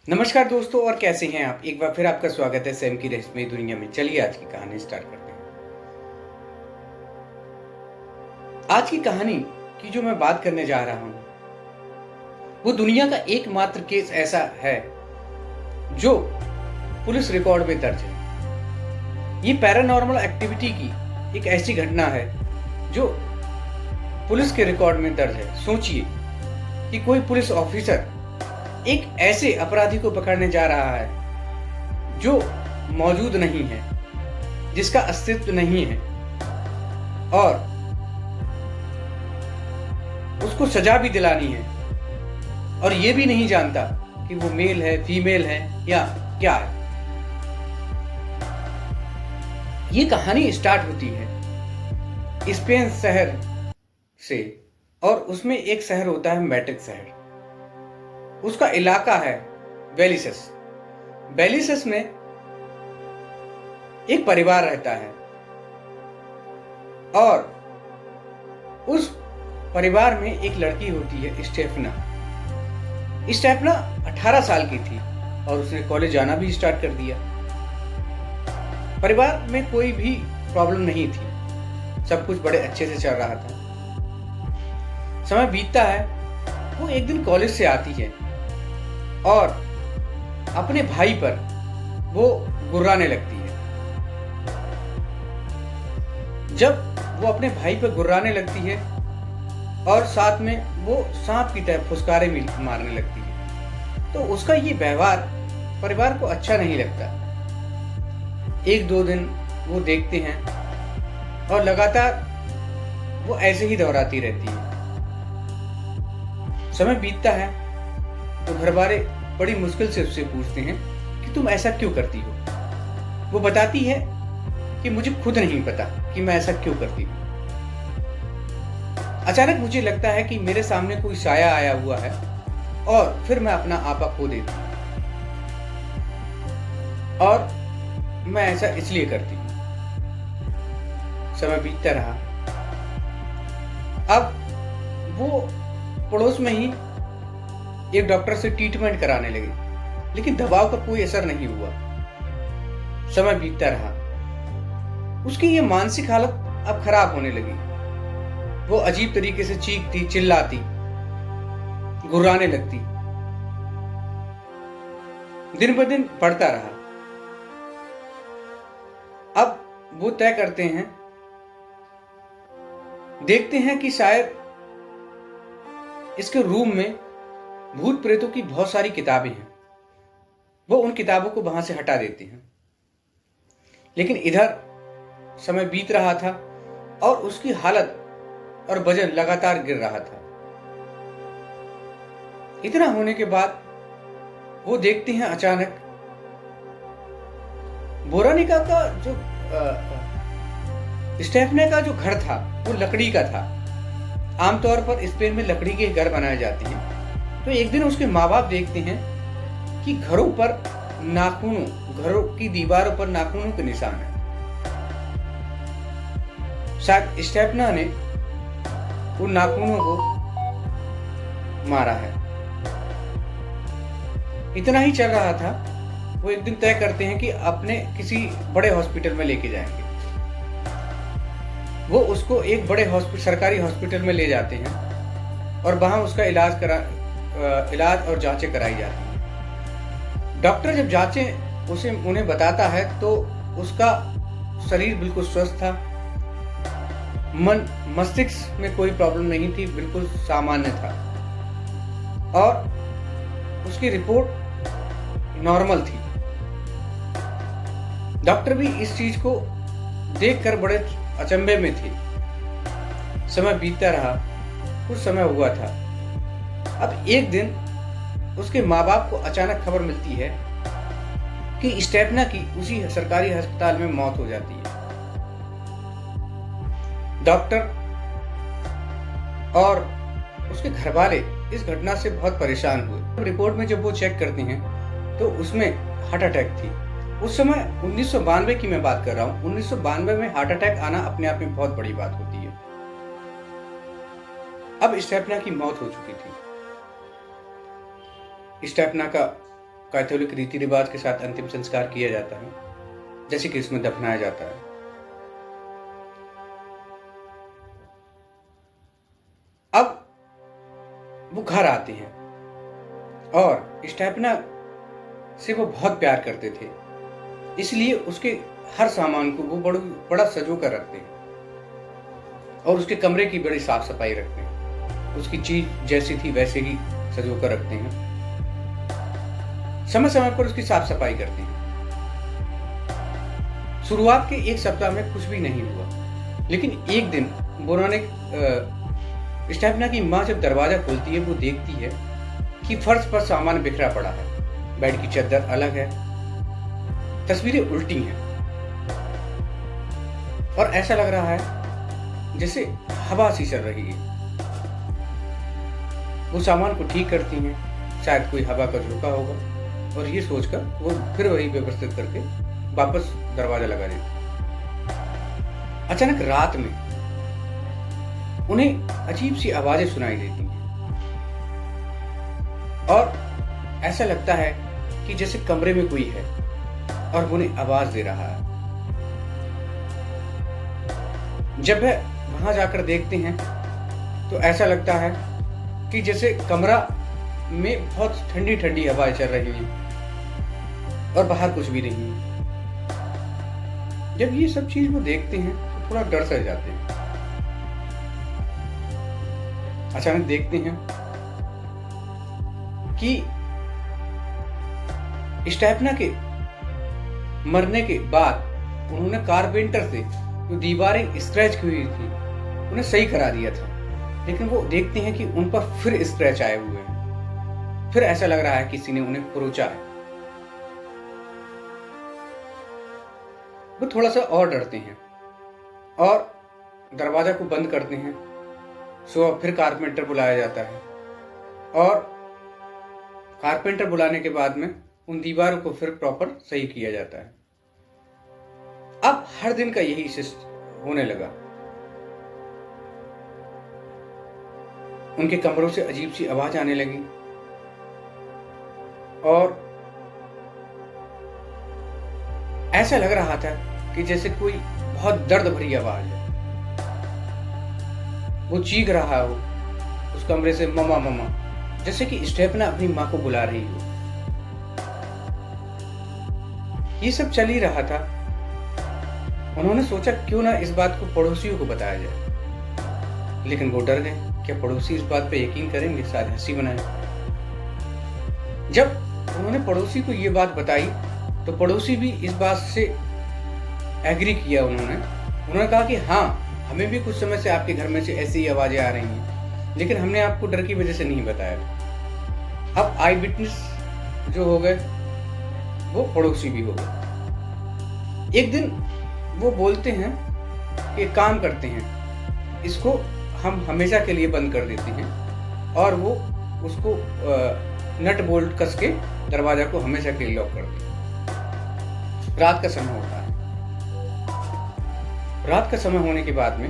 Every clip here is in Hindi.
नमस्कार दोस्तों, और कैसे हैं आप। एक बार फिर आपका स्वागत है सैम की रहस्यमयी दुनिया में। चलिए आज की कहानी स्टार्ट करते हैं। आज की कहानी की जो मैं बात करने जा रहा हूं वो दुनिया का एकमात्र केस ऐसा है जो पुलिस रिकॉर्ड में दर्ज है। ये पैरानॉर्मल एक्टिविटी की एक ऐसी घटना है जो पुलिस के रिकॉर्ड में दर्ज है। सोचिए कि कोई पुलिस ऑफिसर एक ऐसे अपराधी को पकड़ने जा रहा है जो मौजूद नहीं है, जिसका अस्तित्व नहीं है, और उसको सजा भी दिलानी है, और ये भी नहीं जानता कि वो मेल है, फीमेल है या क्या है। ये कहानी स्टार्ट होती है स्पेन शहर से, और उसमें एक शहर होता है मैड्रिड शहर। उसका इलाका है बेलिसस। बेलिसस में एक परिवार रहता है, और उस परिवार में एक लड़की होती है स्टेफना। स्टेफना 18 साल की थी और उसने कॉलेज जाना भी स्टार्ट कर दिया। परिवार में कोई भी प्रॉब्लम नहीं थी, सब कुछ बड़े अच्छे से चल रहा था। समय बीतता है, वो एक दिन कॉलेज से आती है और अपने भाई पर वो गुर्राने लगती है। जब वो अपने भाई पर गुर्राने लगती है और साथ में वो सांप की तरह फुसकारे मारने लगती है, तो उसका ये व्यवहार परिवार को अच्छा नहीं लगता। एक दो दिन वो देखते हैं और लगातार वो ऐसे ही दोहराती रहती है। समय बीतता है तो घर वाले बड़ी मुश्किल से उससे पूछते हैं कि तुम ऐसा क्यों करती हो। वो बताती है कि मुझे खुद नहीं पता कि मैं ऐसा क्यों करती हूँ। अचानक मुझे लगता है कि मेरे सामने कोई साया आया हुआ है और फिर मैं अपना आपा खो देती हूँ, और मैं ऐसा इसलिए करती हूँ। समय बीतता रहा। अब वो पड़ोस में ही एक डॉक्टर से ट्रीटमेंट कराने लगे, लेकिन दवाओं का कोई असर नहीं हुआ। समय बीतता रहा। उसकी ये मानसिक हालत अब खराब होने लगी। वो अजीब तरीके से चीखती, चिल्लाती, गुर्राने लगती। दिन ब दिन बढ़ता रहा। अब वो तय करते हैं, देखते हैं कि शायद इसके रूम में भूत प्रेतों की बहुत सारी किताबें हैं। वो उन किताबों को वहां से हटा देते हैं। लेकिन इधर समय बीत रहा था और उसकी हालत और वजन लगातार गिर रहा था। इतना होने के बाद वो देखते हैं अचानक बोरानिका का जो स्टेफने का जो घर था वो लकड़ी का था। आमतौर पर स्पेन में लकड़ी के घर बनाए जाते हैं। तो एक दिन उसके माँ बाप देखते हैं कि घरों पर नाखूनों, घरों की दीवारों पर नाखूनों के निशान है। शायद स्टेफना ने उन नाखूनों को मारा है। इतना ही चल रहा था, वो एक दिन तय करते हैं कि अपने किसी बड़े हॉस्पिटल में लेके जाएंगे। वो उसको एक बड़े सरकारी हॉस्पिटल में ले जाते हैं और वहां उसका इलाज और जांचें कराई जाती हैं। डॉक्टर जब जांचें उन्हें बताता है तो उसका शरीर बिल्कुल स्वस्थ था, मन मस्तिष्क में कोई प्रॉब्लम नहीं थी, बिल्कुल सामान्य था, और उसकी रिपोर्ट नॉर्मल थी। डॉक्टर भी इस चीज को देखकर बड़े अचंभे में थे। समय बीतता रहा, कुछ समय हुआ था। अब एक दिन उसके माँ बाप को अचानक खबर मिलती है कि स्टेफना की उसी सरकारी अस्पताल में मौत हो जाती है। डॉक्टर और उसके घर वाले इस घटना से बहुत परेशान हुए। रिपोर्ट में जब वो चेक करते हैं तो उसमें हार्ट अटैक थी। उस समय 1992 की मैं बात कर रहा हूँ। 1992 में हार्ट अटैक आना अपने आप में बहुत बड़ी बात होती है। अब स्टेफना की मौत हो चुकी थी। स्टेफना का कैथोलिक रीति रिवाज के साथ अंतिम संस्कार किया जाता है, जैसे कि इसमें दफनाया जाता है। अब वो घर आते हैं और स्टेपना से वो बहुत प्यार करते थे, इसलिए उसके हर सामान को वो बड़ा संजो कर रखते हैं और उसके कमरे की बड़ी साफ सफाई रखते हैं। उसकी चीज जैसी थी वैसे ही संजो कर रखते हैं, समय समय पर उसकी साफ सफाई करते हैं। शुरुआत के एक सप्ताह में कुछ भी नहीं हुआ, लेकिन एक दिन स्टेपना की माँ जब दरवाजा खोलती है, वो देखती है कि फर्श पर सामान बिखरा पड़ा है, बेड की चादर अलग है, तस्वीरें उल्टी हैं और ऐसा लग रहा है जैसे हवा सी चल रही है। वो सामान को ठीक करती हैं, शायद कोई हवा का झोंका होगा, और ये सोचकर वो फिर वही व्यवस्थित करके वापस दरवाजा लगा देती। अचानक रात में उन्हें अजीब सी आवाजें सुनाई देती हैं और ऐसा लगता है कि जैसे कमरे में कोई है और उन्हें आवाज दे रहा है। जब वह वहां जाकर देखते हैं तो ऐसा लगता है कि जैसे कमरा में बहुत ठंडी ठंडी हवाएं चल रही हैं और बाहर कुछ भी नहीं है। जब ये सब चीज वो देखते हैं तो थोड़ा डर से जाते हैं। अचानक देखते हैं कि स्टेपना के मरने के बाद उन्होंने कारपेंटर से जो दीवारें स्क्रैच की हुई थी उन्हें सही करा दिया था, लेकिन वो देखते हैं कि उन पर फिर स्क्रैच आए हुए हैं। फिर ऐसा लग रहा है किसी ने उन्हें खरोंचा है। वो थोड़ा सा और डरते हैं और दरवाजा को बंद करते हैं। सुबह फिर कारपेंटर बुलाया जाता है और कारपेंटर बुलाने के बाद में उन दीवारों को फिर प्रॉपर सही किया जाता है। अब हर दिन का यही सिस्टम होने लगा। उनके कमरों से अजीब सी आवाज आने लगी और ऐसा लग रहा था कि जैसे कोई बहुत दर्द भरी आवाज है। वो चीख रहा हो उस कमरे से, ममा ममा, जैसे कि स्टेपना अपनी मां को बुला रही हो। ये सब चल ही रहा था। उन्होंने सोचा क्यों ना इस बात को पड़ोसियों को बताया जाए, लेकिन वो डर गए। क्या पड़ोसी इस बात पे यकीन करेंगे? शायद हंसी बनाए। जब उन्होंने पड़ोसी को ये बात बताई तो पड़ोसी भी इस बात से एग्री किया। उन्होंने कहा कि हाँ, हमें भी कुछ समय से आपके घर में से ऐसी ही आवाजें आ रही हैं, लेकिन हमने आपको डर की वजह से नहीं बताया। अब आई विटनेस जो हो गए वो पड़ोसी भी हो गए। एक दिन वो बोलते हैं कि काम करते हैं, इसको हम हमेशा के लिए बंद कर देते हैं, और वो उसको नट बोल्ट कस के दरवाजा को हमेशा के लिए लॉक कर देते हैं। रात का समय होता है। रात का समय होने के बाद में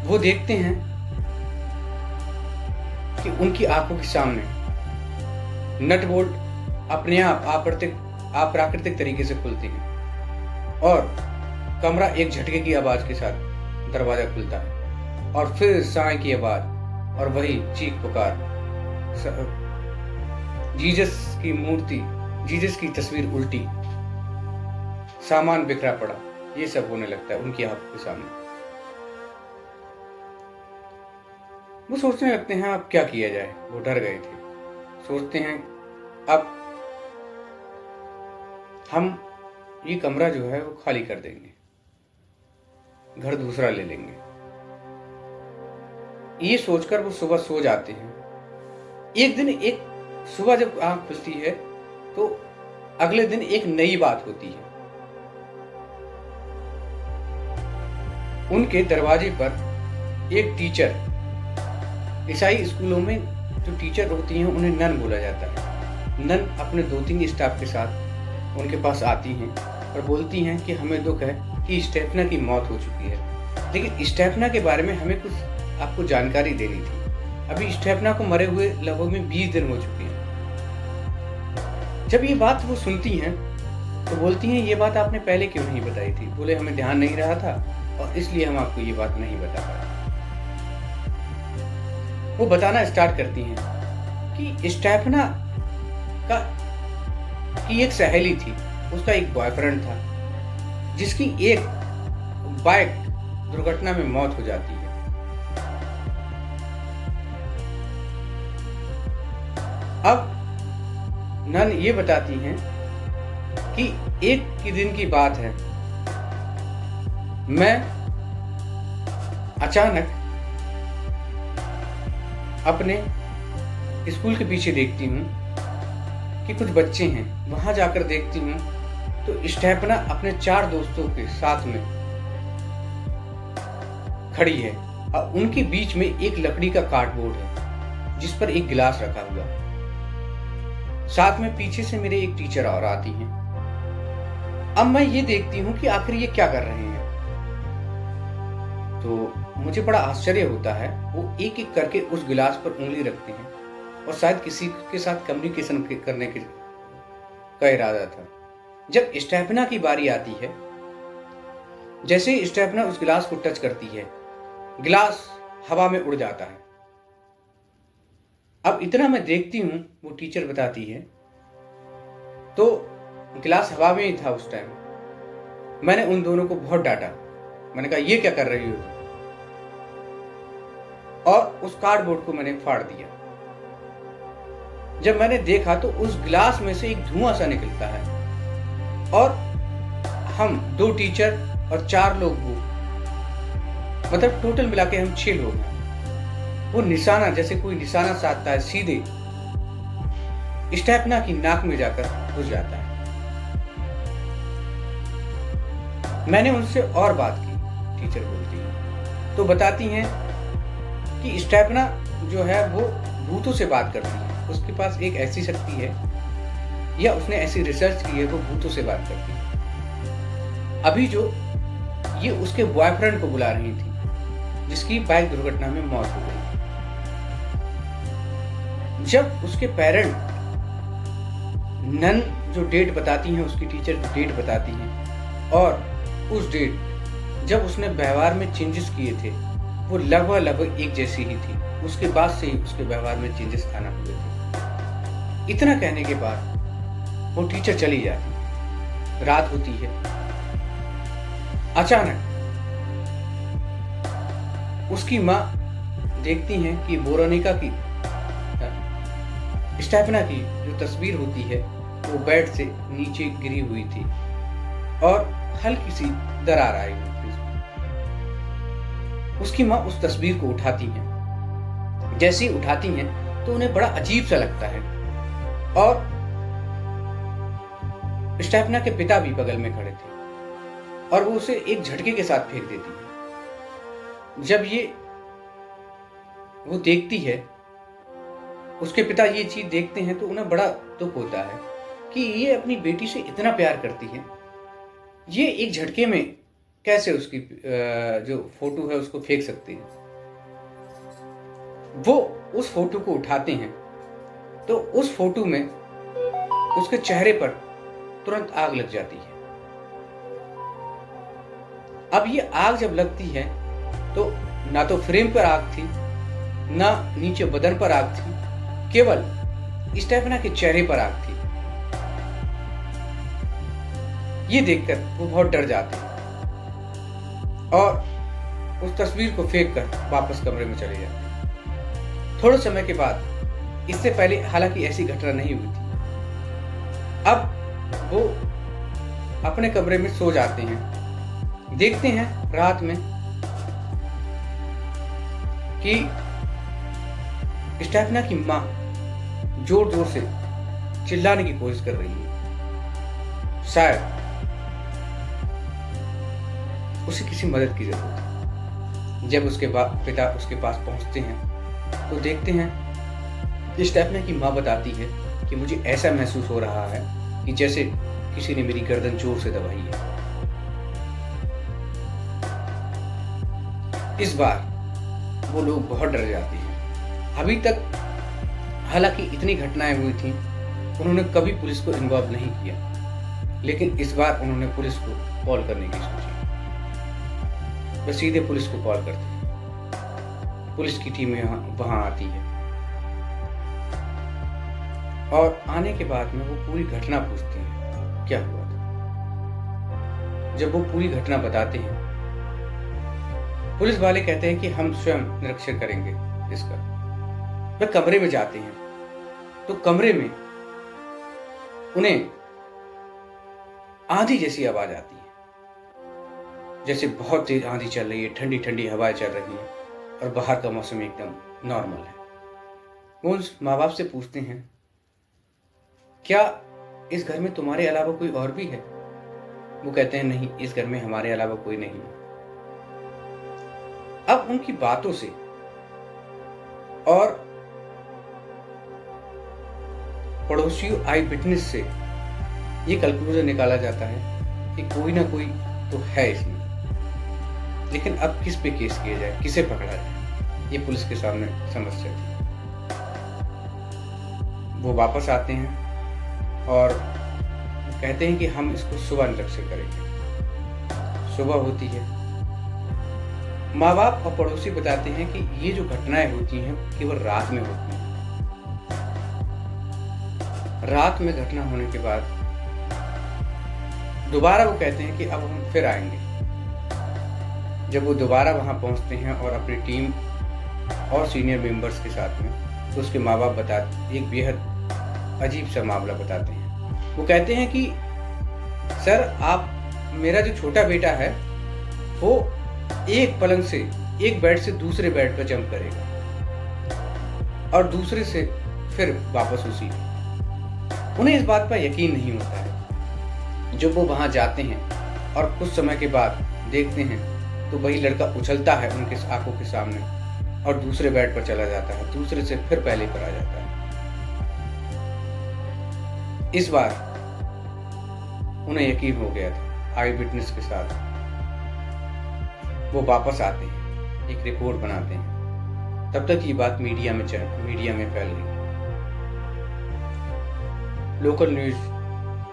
वो देखते हैं कि उनकी आंखों के सामने नट बोल्ट अपने आप अप्राकृतिक तरीके से खुलती हैं और कमरा एक झटके की आवाज के साथ दरवाजा खुलता है और फिर साय की आवाज और वही चीख पुकार। जीसस की मूर्ति, जीसस की तस्वीर उल्टी, सामान बिखरा पड़ा, ये सब होने लगता है उनकी आंखों के सामने। वो सोचने लगते हैं अब क्या किया जाए। वो डर गए थे। सोचते हैं अब हम ये कमरा जो है वो खाली कर देंगे, घर दूसरा ले लेंगे। ये सोचकर वो सुबह सो जाते हैं। एक दिन सुबह जब आंख खुलती है तो अगले दिन एक नई बात होती है। उनके दरवाजे पर एक टीचर, ईसाई स्कूलों में जो टीचर होती हैं उन्हें नन बोला जाता है, नन अपने 2-3 स्टाफ के साथ उनके पास आती हैं और बोलती हैं कि हमें दुख है कि स्टेफना की मौत हो चुकी है, लेकिन स्टेफना के बारे में हमें कुछ आपको जानकारी देनी थी। अभी स्टेफना को मरे हुए लगभग में 20 दिन हो चुके हैं। जब ये बात वो सुनती हैं तो बोलती हैं, ये बात आपने पहले क्यों नहीं बताई थी? बोले, हमें ध्यान नहीं रहा था और इसलिए हम आपको ये बात नहीं बता पाए। वो बताना स्टार्ट करती हैं कि स्टेफना का की एक सहेली थी, उसका एक बॉयफ्रेंड था जिसकी एक बाइक दुर्घटना में मौत हो जाती है। अब नन ये बताती हैं कि एक की दिन की बात है, मैं अचानक अपने स्कूल के पीछे देखती हूँ कि कुछ बच्चे हैं। वहां जाकर देखती हूँ तो स्टेफना अपने 4 दोस्तों के साथ में खड़ी है और उनके बीच में एक लकड़ी का कार्डबोर्ड है जिस पर एक गिलास रखा हुआ। साथ में पीछे से मेरे एक टीचर और आती हैं। अब मैं ये देखती हूँ कि आखिर ये क्या कर रहे हैं। तो मुझे बड़ा आश्चर्य होता है। वो एक एक करके उस गिलास पर उंगली रखते हैं और शायद किसी के साथ कम्युनिकेशन करने का इरादा था। जब स्टेफना की बारी आती है, जैसे ही स्टेफना उस गिलास को टच करती है, गिलास हवा में उड़ जाता है। अब इतना मैं देखती हूं, वो टीचर बताती है, तो गिलास हवा में ही था उस टाइम। मैंने उन दोनों को बहुत डांटा। मैंने कहा, ये क्या कर रही हो? और उस कार्डबोर्ड को मैंने फाड़ दिया। जब मैंने देखा तो उस गिलास में से एक धुआं सा निकलता है और हम 2 टीचर और 4 लोग, वो मतलब टोटल मिला के हम 6 लोग हैं। वो निशाना, जैसे कोई निशाना साधता है, सीधे स्टेफना की नाक में जाकर घुस जाता है। मैंने उनसे और बात की, टीचर बोलती है, तो बताती हैं कि स्टेफना जो है वो भूतों से बात करती है। उसके पास एक ऐसी शक्ति है, या उसने ऐसी रिसर्च की है, वो भूतों से बात करती है। अभी जो ये उसके बॉयफ्रेंड को बुला रही थी जिसकी बाइक दुर्घटना में मौत हो गई। जब उसके पेरेंट नन जो डेट बताती हैं, उसकी टीचर जो डेट बताती हैं, और उस डेट जब उसने व्यवहार में चेंजेस किए थे, वो लगभग एक जैसी ही थी। उसके बाद से ही उसके व्यवहार में चेंजेस आना हुए थे। इतना कहने के बाद वो टीचर चली जाती। रात होती है। अचानक उसकी माँ देखती हैं कि बोरोनिका की, स्टेफना की जो तस्वीर होती है, वो बेड से नीचे गिरी हुई थी और हल्की सी दरार आई हुई थी। उसकी माँ उस तस्वीर को उठाती हैं। जैसे ही उठाती हैं तो उन्हें बड़ा अजीब सा लगता है और स्टेफना के पिता भी बगल में खड़े थे और वो उसे एक झटके के साथ फेंक देती है। जब ये वो देखती है, उसके पिता ये चीज देखते हैं, तो उन्हें बड़ा दुख होता है कि ये अपनी बेटी से इतना प्यार करती है, ये एक झटके में कैसे उसकी जो फोटो है उसको फेंक सकती है। वो उस फोटो को उठाते हैं तो उस फोटो में उसके चेहरे पर तुरंत आग लग जाती है। अब ये आग जब लगती है तो ना तो फ्रेम पर आग थी, ना नीचे बदन पर आग थी, केवल स्टेफना के चेहरे पर आग थी। ये देखकर वो बहुत डर जाते हैं और उस तस्वीर को फेंककर वापस कमरे में चले जाते हैं। थोड़े समय के बाद, इससे पहले हालांकि ऐसी घटना नहीं हुई थी, अब वो अपने कमरे में सो जाते हैं। देखते हैं रात में कि स्टेफना की मां जोर जोर से चिल्लाने की कोशिश कर रही है। शायद उसे किसी मदद की जरूरत है। जब उसके पिता उसके पास पहुंचते हैं तो देखते हैं कि स्टेफना की मां बताती है कि मुझे ऐसा महसूस हो रहा है कि जैसे किसी ने मेरी गर्दन जोर से दबाई है। इस बार वो लोग बहुत डर जाते हैं अभी तक हालांकि इतनी घटनाएं हुई थी, उन्होंने कभी पुलिस को इन्वॉल्व नहीं किया, लेकिन इस बार उन्होंने पुलिस को कॉल करने की सोची। वे सीधे पुलिस को कॉल करते हैं, पुलिस की टीम वहां आती है और आने के बाद में वो पूरी घटना पूछते हैं क्या हुआ था। जब वो पूरी घटना बताते हैं, पुलिस वाले कहते हैं कि हम स्वयं निरीक्षण करेंगे इसका। वे कमरे में जाते हैं तो कमरे में उन्हें आंधी जैसी आवाज आती है, जैसे बहुत तेज आंधी चल रही है, ठंडी ठंडी हवाएं चल रही हैं और बाहर का मौसम एकदम नॉर्मल है। वो उस माँ बाप से पूछते हैं, क्या इस घर में तुम्हारे अलावा कोई और भी है? वो कहते हैं, नहीं, इस घर में हमारे अलावा कोई नहीं है। अब उनकी बातों से और पड़ोसियों आई विटनेस से ये कंक्लूजन निकाला जाता है कि कोई ना कोई तो है इसमें, लेकिन अब किस पे केस किया जाए, किसे पकड़ा जाए, ये पुलिस के सामने समस्या थी। वो वापस आते हैं और कहते हैं कि हम इसको सुबह निरीक्षण करेंगे। सुबह होती है, माँ बाप और पड़ोसी बताते हैं कि ये जो घटनाएं होती हैं केवल रात में होती हैं। रात में घटना होने के बाद दोबारा वो कहते हैं कि अब हम फिर आएंगे। जब वो दोबारा वहां पहुंचते हैं और अपनी टीम और सीनियर मेंबर्स के साथ में, तो उसके माँ बाप बताते एक बेहद अजीब सा मामला बताते हैं। वो कहते हैं कि सर, आप, मेरा जो छोटा बेटा है वो एक पलंग से, एक बेड से दूसरे बेड पर जंप करेगा और दूसरे से फिर वापस उसी। उन्हें इस बात पर यकीन नहीं होता है। जब वो वहां जाते हैं और कुछ समय के बाद देखते हैं तो वही लड़का उछलता है उनके आंखों के सामने और दूसरे बेड पर चला जाता है, दूसरे से फिर पहले पर आ जाता है। इस बार उन्हें यकीन हो गया था। आई विटनेस के साथ वो वापस आते हैं, एक रिपोर्ट बनाते हैं। तब तक ये बात मीडिया में फैल गई। लोकल न्यूज,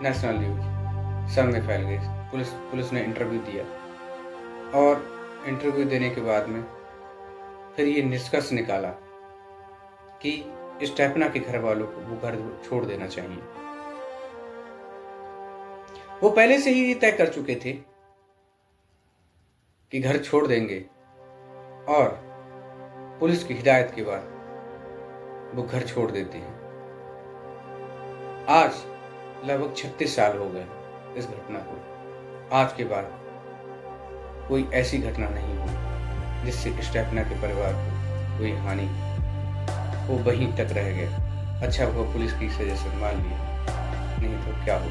नेशनल न्यूज सब में फैल गई। पुलिस ने इंटरव्यू दिया और इंटरव्यू देने के बाद में फिर ये निष्कर्ष निकाला कि स्टेफना के घर वालों को वो घर छोड़ देना चाहिए। वो पहले से ही तय कर चुके थे कि घर छोड़ देंगे और पुलिस की हिदायत के बाद वो घर छोड़ देते हैं। आज लगभग 36 साल हो गए इस घटना को। आज के बाद कोई ऐसी घटना नहीं हुई जिससे स्टेफना के परिवार को कोई हानि, वो वहीं तक रह गया। अच्छा हुआ पुलिस की सजेशन मान लिया, नहीं तो क्या हो।